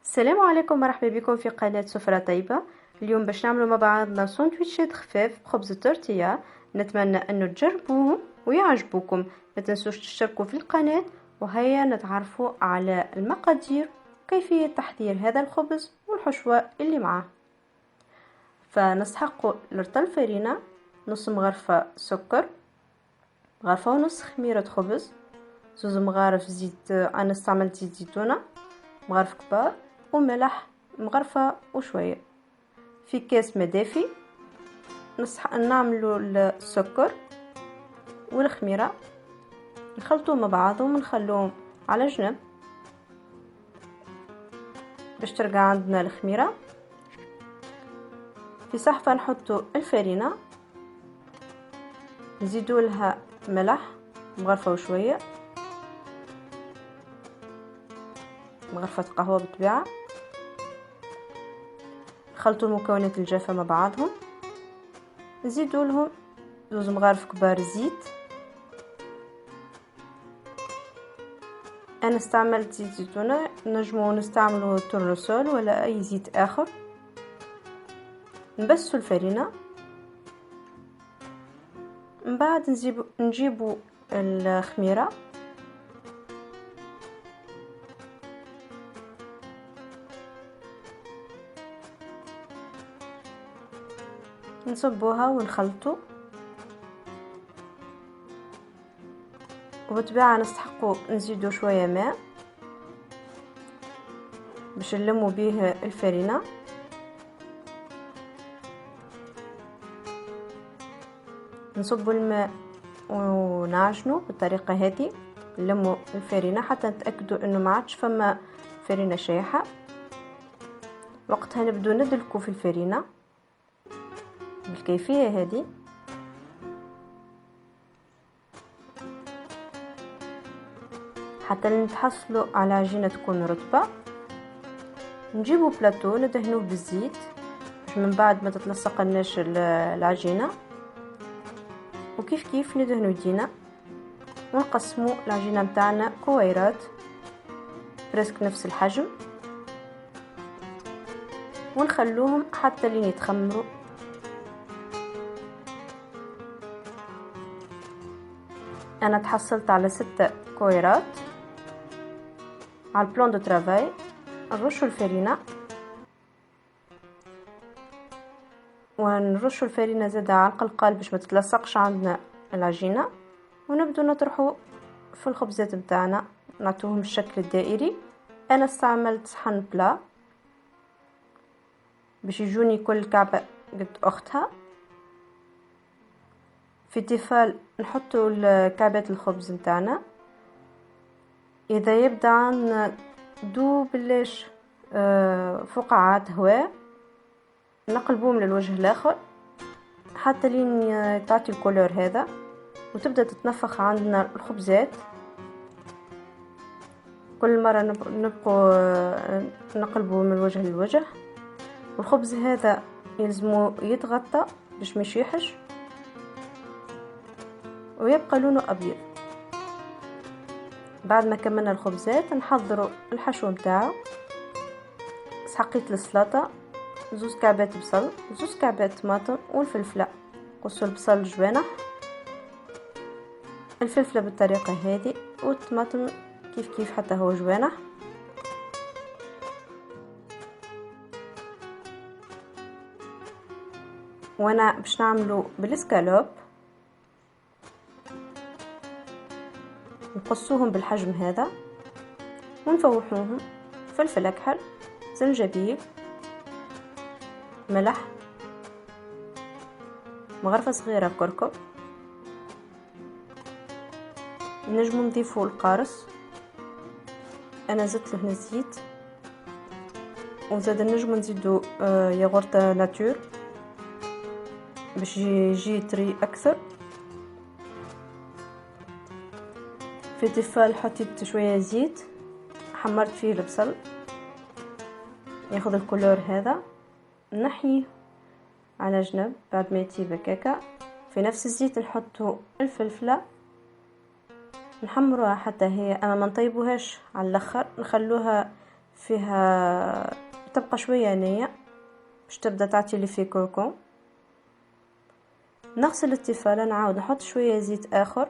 السلام عليكم، مرحبا بكم في قناة سفرة طيبة. اليوم باش نعملوا مع بعضنا سندويتشات خفاف بخبز التورتيا. نتمنى انه تجربوهم ويعجبوكم. ما تنسوش تشتركوا في القناة، وهيا نتعرفوا على المقادير وكيفية تحضير هذا الخبز والحشوة اللي معاه. فنستحق لرطل فرينة، نص مغرفة سكر، مغرفة ونص خميرة خبز، زوز مغارف زيت، انا استعملت زيت زيتونة مغرف كبار، وملح مغرفة وشوية. في كاس مدافي نعملو السكر والخميرة، نخلطوهم مع بعضهم ونخلوهم على جنب باش ترجع عندنا الخميرة. في صحفة نحطو الفرينة، نزيدو لها ملح مغرفة وشوية، مغرفة قهوة بالطبيعة. نخلطو المكونات الجافة مع بعضهم، نزيدو لهم زوز مغارف كبار زيت. انا استعملت زيت زيتونة، نجمو نستعملو تورنسول ولا اي زيت اخر. نبسو الفرينة، من بعد نجيبو الخميرة، نصبوها ونخلطو. وبالطبيعة نستحقو نزيدو شوية ماء باش نلمو بيه الفرينة. نصبو الماء ونعجنو بالطريقة هذه، نلمو الفرينة حتى نتأكدو انه ما عادش فما فرينة شايحة. وقتها نبدو ندلكو في الفرينة بالكيفية هذه. حتى نتحصلوا على عجينة تكون رطبة. نجيبو بلاطو ندهنوه بالزيت باش من بعد ما تتلصق لناش العجينة، وكيف كيف ندهنو يدينا ونقسمو العجينة متاعنا كويرات برسك نفس الحجم، ونخلوهم حتى لين يتخمروا. انا تحصلت على 6 كويرات. على البلان دو ترافاي نرشوا الفرينة، ونرشوا الفرينة زادة على القلقال باش ما تتلصقش عندنا العجينة، ونبدو نطرحوا في الخبزات متاعنا، نعطوهم الشكل الدائري. انا استعملت صحن بلا باش يجوني كل كعبة قد اختها. في تيفال نحطوا كعبات الخبز متاعنا، اذا يبدا عندنا دوبلاش فقاعات هواء نقلبوهم للوجه الاخر حتى لين تعطي الكولور هذا، وتبدا تتنفخ عندنا الخبزات. كل مره نبقوا نقلبوا من وجه لوجه. والخبز هذا يلزمو يتغطى باش ما يشيحش ويبقى لونه ابيض. بعد ما كملنا الخبزات نحضروا الحشو متاعو. سحقيت السلطه، زوز كعبات بصل، زوز كعبات طماطم، والفلفله قصوا البصل جوانح، الفلفله بالطريقه هذه، والطماطم كيف كيف حتى هو جوانح. وانا باش نعملو بالاسكالوب، نقصوهم بالحجم هذا ونفوحوهم. فلفل اكحل، زنجبيل، ملح، مغرفة صغيرة كركم. نجمو نضيفو القارص، انا زدت له الزيت، وزاد نجمو نزيدو ياغورت ناتور باش يجي طري اكثر. في تيفال حطيت شويه زيت، حمرت فيه البصل ياخذ الكولور هذا، نحيه على جنب. بعد ما يطيب هكاكا في نفس الزيت نحطو الفلفله، نحمروها حتى هي، اما ما نطيبوهاش على الاخر، نخلوها فيها تبقى شويه نيه باش تبدا تعطي لي في كوكون. نغسل التيفال، نعاود نحط شويه زيت اخر،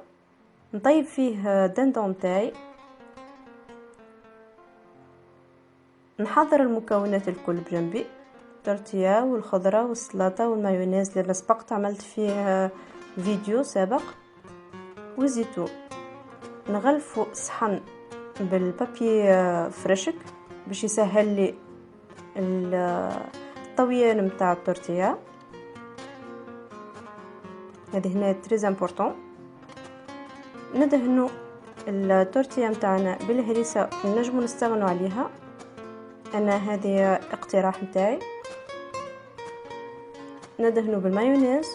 نطيب فيه دندون تاعي، نحضر المكونات الكل بجنبي، التورتيا والخضره والسلطه والمايونيز اللي سبقت عملت فيه فيديو سابق، والزيتون. نغلفو صحن بالبابي فريشك باش يسهل لي الطويان متاع التورتيا، هذه هنا تري امبورطون. ندهنو التورتيا متاعنا بالهريسه، نجمو نستغنوا عليها، انا هذه اقتراح متاعي. ندهنو بالمايونيز،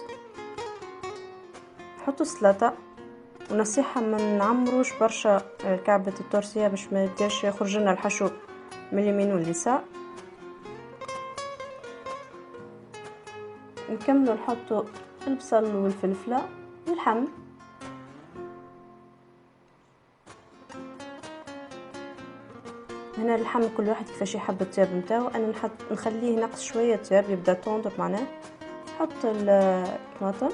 نحطو السلطه، ونصيحه ما نعمروش برشا كعبه التورتيا باش ما يبداش يخرج لنا الحشو من اليمين واليسار. نكملو نحطو البصل والفلفله واللحم. هنا اللحم كل واحد كيفاش يحب الطياب نتاعو، انا نخليه نقص شويه طياب يبدا طوندر معناه. نحط الطماطم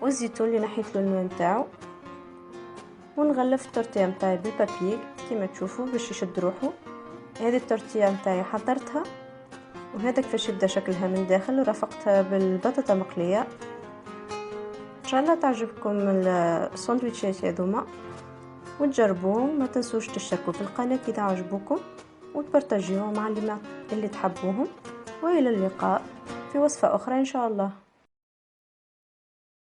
والزيتون اللي نحيت له الماء نتاعو، ونغلف التورتيه نتاعي بالبابيي كيما تشوفوا باش يشد روحو. هذه التورتيه نتاعي حضرتها، وهذا كيفاش يبدا شكلها من داخل، ورافقتها بالبطاطا مقليه. ان شاء الله تعجبكم الساندويتشات هذوما وتجربوهم. ما تنسوش تشتركوا في القناه اذا عجبوكم، وتبارطاجيوهم مع اللي تحبوهم. والى اللقاء في وصفه اخرى ان شاء الله.